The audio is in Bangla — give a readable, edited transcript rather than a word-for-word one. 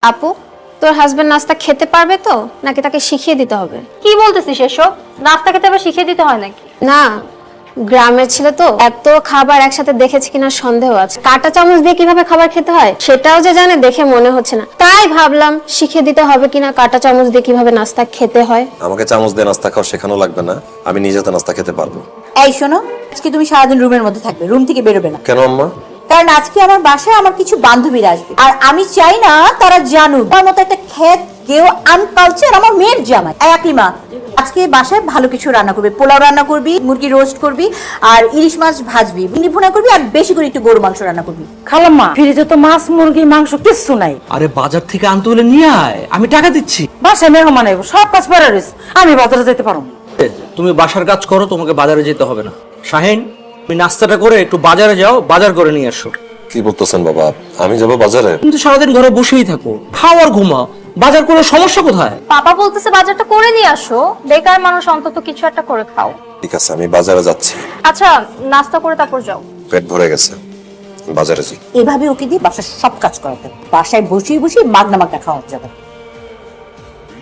আপু, তোর হাজবেন্ড নাস্তা খেতে পারবে তো নাকি তাকে শিখিয়ে দিতে হবে? কি বলতেছিস এসব? নাস্তা খেতে আবার শিখিয়ে দিতে হয় নাকি? না, গ্রামের ছেলে তো এত খাবার একসাথে দেখেছে কিনা সন্দেহ আছে। কাঁটা চামচ দিয়ে কিভাবে খাবার খেতে হয় সেটাও যে জানে দেখে মনে হচ্ছে না, তাই ভাবলাম শিখিয়ে দিতে হবে কিনা কাঁটা চামচ দিয়ে কিভাবে নাস্তা খেতে হয়। আমাকে চামচ দিয়ে নাস্তা খাওয়া শেখানো লাগবে না, আমি নিজে তো নাস্তা খেতে পারবো। এই শোনো, আজকে তুমি সারাদিন রুমের মধ্যে থাকবে, রুম থেকে বেরোবে না। কেন আম্মা? কারণ আজকে আমার বাসায় আমার কিছু বান্ধবীরা আসবে, আর আমি চাই না তারা জানুক আমার মতো একটা খেত কেউ আনকালচার আমার মেয়ের জামাই। আকলিমা, আজকে বাসায় ভালো কিছু রান্না করবি, পোলাও রান্না করবি, মুরগি রোস্ট করবি, আর ইলিশ মাছ ভাজবি, ভিন্ডি ভুনা করবি, আর বেশি করে একটু গরু মাংস রান্না করবি। খালাম্মা, ফ্রিজে তো মাছ মুরগি মাংস কিচ্ছু নাই। আরে বাজার থেকে আনতে হলে নিয়ে আয়, আমি টাকা দিচ্ছি। বাসায় মেহমান আইব, সব কাজ পরে রয়েছে, আমি বাজারে যেতে পারবো না। তুমি বাসার কাজ করো, তোমাকে বাজারে যেতে হবে না। শাহিন, তুমি নাস্তাটা করে একটু বাজারে যাও, বাজার করে নিয়ে আসো। কি বলতেছেন বাবা, আমি যাবো বাজারে? তুমি তো সারাদিন ঘরে বসেই থাকো, খাও আর ঘুমাও, বাজার করে সমস্যা কোথায়? পাপা বলতেছে বাজারটা করে নিয়ে আসো, বেকার মানুষ অন্তত কিছু একটা করে খাও। ঠিক আছে, আমি বাজারে যাচ্ছি। আচ্ছা, নাস্তা করে তারপর যাও। পেট ভরে গেছে, বাজারে যাই। এভাবে ওকে দিয়ে বাসার সব কাজ করাতে, বাসায় বসিয়ে বসিয়ে মাগনা মাগনা খাওয়া যাবে।